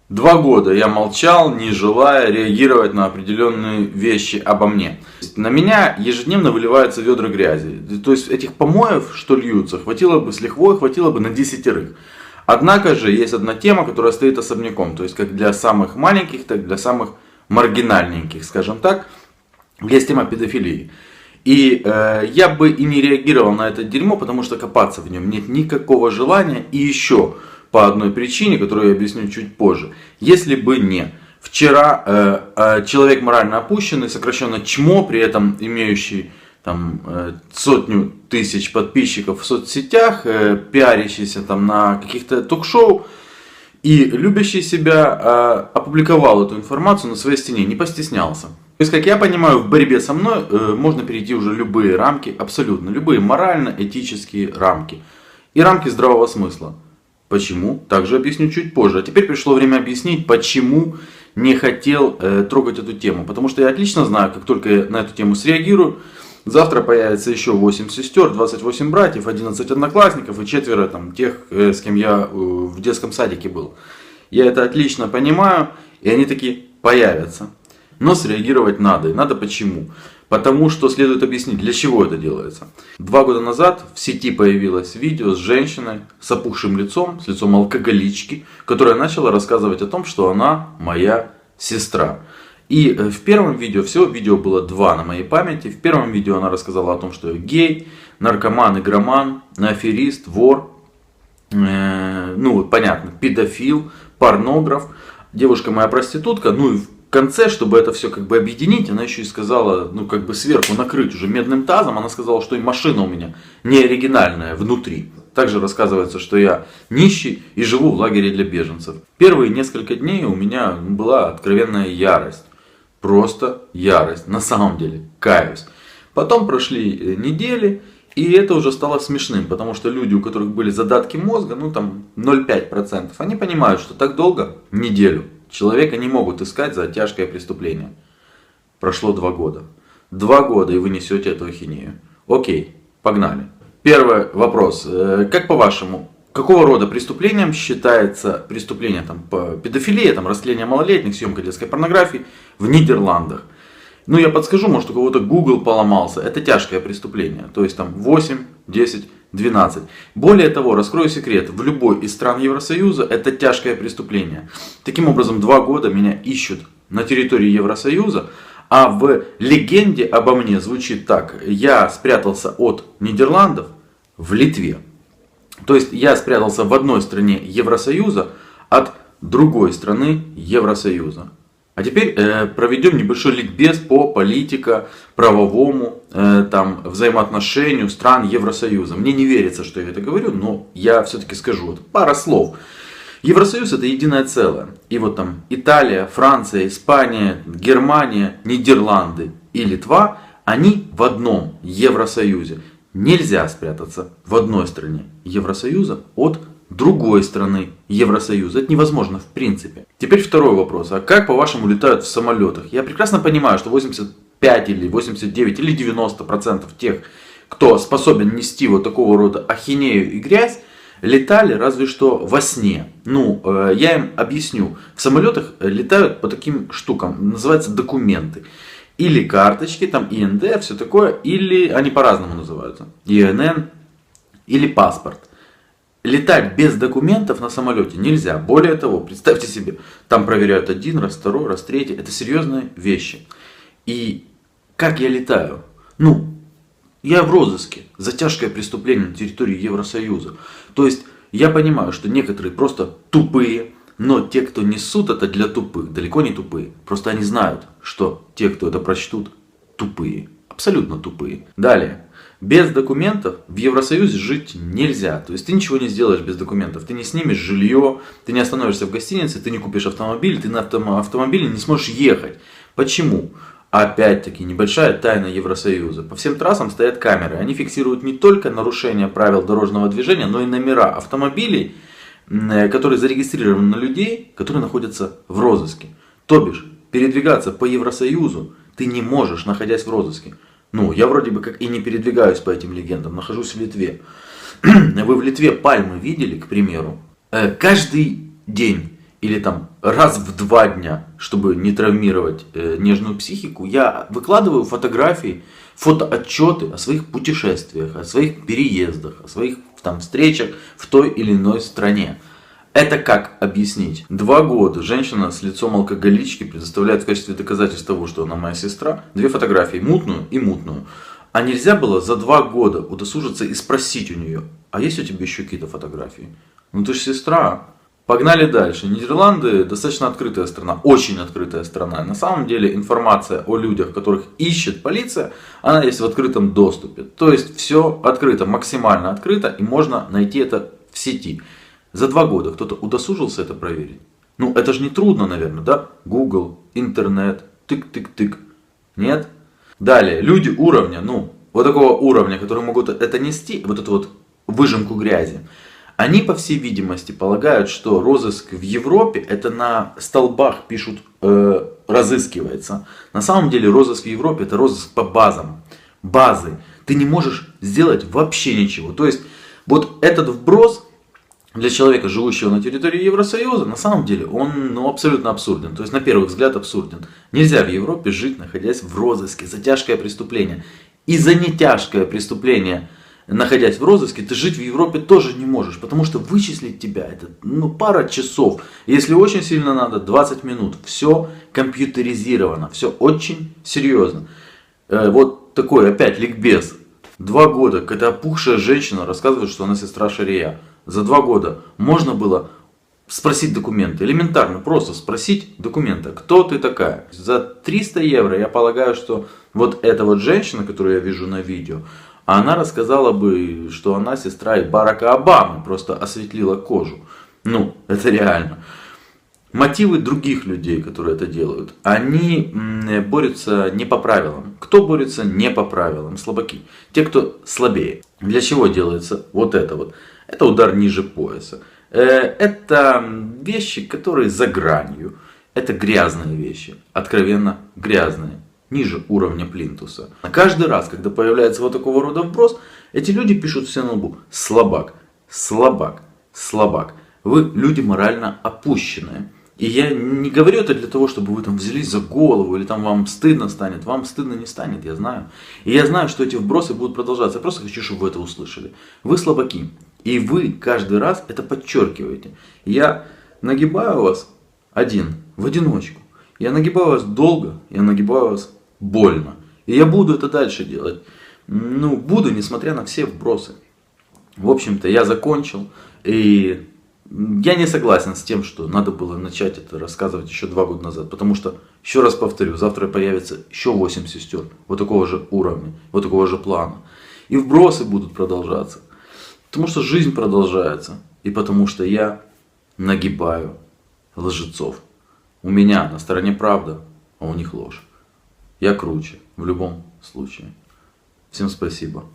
2 года я молчал, не желая реагировать на определенные вещи обо мне. На меня ежедневно выливаются ведра грязи. То есть этих помоев, что льются, хватило бы с лихвой, хватило бы на 10. Однако же есть одна тема, которая стоит особняком. То есть как для самых маленьких, так и для самых маргинальненьких, скажем так. Есть тема педофилии. И я бы и не реагировал на это дерьмо, потому что копаться в нем нет никакого желания. И еще по одной причине, которую я объясню чуть позже. Если бы не вчера человек морально опущенный, сокращенно ЧМО, при этом имеющий там, 100 000 подписчиков в соцсетях, пиарящийся там на каких-то ток-шоу и любящий себя, опубликовал эту информацию на своей стене, не постеснялся. То есть, как я понимаю, в борьбе со мной можно перейти уже любые рамки, абсолютно любые морально-этические рамки и рамки здравого смысла. Почему? Также объясню чуть позже. А теперь пришло время объяснить, почему не хотел трогать эту тему. Потому что я отлично знаю, как только я на эту тему среагирую, завтра появится еще 8 сестер, 28 братьев, 11 одноклассников и 4 тех, с кем я в детском садике был. Я это отлично понимаю, и они таки появятся. Но среагировать надо. И надо почему? Потому что следует объяснить, для чего это делается. 2 года назад в сети появилось видео с женщиной с опухшим лицом, с лицом алкоголички, которая начала рассказывать о том, что она моя сестра. И в первом видео, всего видео было 2 на моей памяти. В первом видео она рассказала о том, что я гей, наркоман, игроман, аферист, вор, понятно, педофил, порнограф, девушка моя проститутка, и в конце, чтобы это все объединить, она еще и сказала, сверху накрыть уже медным тазом, она сказала, что и машина у меня не оригинальная внутри. Также рассказывается, что я нищий и живу в лагере для беженцев. Первые несколько дней у меня была откровенная ярость. Просто ярость, на самом деле, каюсь. Потом прошли недели, и это уже стало смешным, потому что люди, у которых были задатки мозга, 0,5%, они понимают, что так долго, неделю, человека не могут искать за тяжкое преступление. Прошло 2 года. 2 года, и вы несете эту ахинею. Окей, погнали. Первый вопрос. Как по-вашему, какого рода преступлением считается преступление по педофилии, растление малолетних, съемка детской порнографии в Нидерландах? Я подскажу, может у кого-то Google поломался. Это тяжкое преступление. То есть 8, 10, 12. Более того, раскрою секрет. В любой из стран Евросоюза это тяжкое преступление. Таким образом, 2 года меня ищут на территории Евросоюза. А в легенде обо мне звучит так. Я спрятался от Нидерландов в Литве. То есть я спрятался в одной стране Евросоюза от другой страны Евросоюза. А теперь проведем небольшой ликбез по политико-правовому взаимоотношению стран Евросоюза. Мне не верится, что я это говорю, но я все-таки скажу. Пара слов. Евросоюз это единое целое. И Италия, Франция, Испания, Германия, Нидерланды и Литва, они в одном Евросоюзе. Нельзя спрятаться в одной стране Евросоюза от другой страны Евросоюза. Это невозможно в принципе. Теперь второй вопрос. А как по-вашему летают в самолетах? Я прекрасно понимаю, что 85 или 89 или 90% тех, кто способен нести вот такого рода ахинею и грязь, летали разве что во сне. Я им объясню. В самолетах летают по таким штукам. Называются документы. Или карточки, ИНД, все такое. Или они по-разному называются. ИНН или паспорт. Летать без документов на самолете нельзя. Более того, представьте себе, там проверяют 1 раз, 2 раз, 3. Это серьезные вещи. И как я летаю? Я в розыске за тяжкое преступление на территории Евросоюза. То есть я понимаю, что некоторые просто тупые, но те, кто несут это для тупых, далеко не тупые. Просто они знают, что те, кто это прочтут, тупые. Абсолютно тупые. Далее. Без документов в Евросоюзе жить нельзя. То есть ты ничего не сделаешь без документов. Ты не снимешь жилье, ты не остановишься в гостинице, ты не купишь автомобиль, ты на автомобиле не сможешь ехать. Почему? Опять-таки небольшая тайна Евросоюза. По всем трассам стоят камеры. Они фиксируют не только нарушение правил дорожного движения, но и номера автомобилей, которые зарегистрированы на людей, которые находятся в розыске. То бишь, передвигаться по Евросоюзу ты не можешь, находясь в розыске. Я вроде бы как и не передвигаюсь по этим легендам, нахожусь в Литве. Вы в Литве пальмы видели, к примеру? Каждый день или там раз в 2 дня, чтобы не травмировать нежную психику, я выкладываю фотографии, фотоотчеты о своих путешествиях, о своих переездах, о своих там встречах в той или иной стране. Это как объяснить? 2 года женщина с лицом алкоголички предоставляет в качестве доказательств того, что она моя сестра, 2 фотографии, мутную и мутную. А нельзя было за 2 года удосужиться и спросить у нее, а есть у тебя еще какие-то фотографии? Ну ты же сестра. Погнали дальше. Нидерланды достаточно открытая страна, очень открытая страна. На самом деле информация о людях, которых ищет полиция, она есть в открытом доступе. То есть все открыто, максимально открыто, и можно найти это в сети. За 2 года кто-то удосужился это проверить? Ну это же не трудно, наверное, да? Google, интернет, тык-тык-тык. Нет? Далее, люди уровня, ну вот такого уровня, которые могут это нести, вот эту вот выжимку грязи. Они, по всей видимости, полагают, что розыск в Европе, это на столбах пишут разыскивается. На самом деле розыск в Европе это розыск по базам. Базы. Ты не можешь сделать вообще ничего. То есть вот этот вброс для человека, живущего на территории Евросоюза, на самом деле он абсолютно абсурден. То есть на первый взгляд абсурден. Нельзя в Европе жить, находясь в розыске за тяжкое преступление. И за нетяжкое преступление, находясь в розыске, ты жить в Европе тоже не можешь, потому что вычислить тебя это пара часов, если очень сильно надо 20 минут, все компьютеризировано, все очень серьезно. Вот такой опять ликбез. 2 года, когда опухшая женщина рассказывает, что она сестра Шария. За 2 года можно было спросить документы, элементарно, просто спросить документы, кто ты такая. За 300 евро я полагаю, что вот эта вот женщина, которую я вижу на видео, она рассказала бы, что она сестра и Барака Обамы, просто осветлила кожу. Ну, это реально. Мотивы других людей, которые это делают, они борются не по правилам. Кто борется не по правилам? Слабаки. Те, кто слабее. Для чего делается вот это вот? Это удар ниже пояса. Это вещи, которые за гранью. Это грязные вещи. Откровенно грязные. Ниже уровня плинтуса. Каждый раз, когда появляется вот такого рода вброс, эти люди пишут все на лбу: слабак, слабак, слабак. Вы люди морально опущенные. И я не говорю это для того, чтобы вы там взялись за голову, или там вам стыдно станет. Вам стыдно не станет, я знаю. И я знаю, что эти вбросы будут продолжаться. Я просто хочу, чтобы вы это услышали. Вы слабаки. И вы каждый раз это подчеркиваете. Я нагибаю вас в одиночку. Я нагибаю вас долго, я нагибаю вас больно. И я буду это дальше делать. Буду, несмотря на все вбросы. В общем-то, я закончил. И я не согласен с тем, что надо было начать это рассказывать еще 2 года назад. Потому что, еще раз повторю, завтра появится еще 8 сестер. Вот такого же уровня, вот такого же плана. И вбросы будут продолжаться. Потому что жизнь продолжается. И потому что я нагибаю лжецов. У меня на стороне правда, а у них ложь. Я круче в любом случае. Всем спасибо.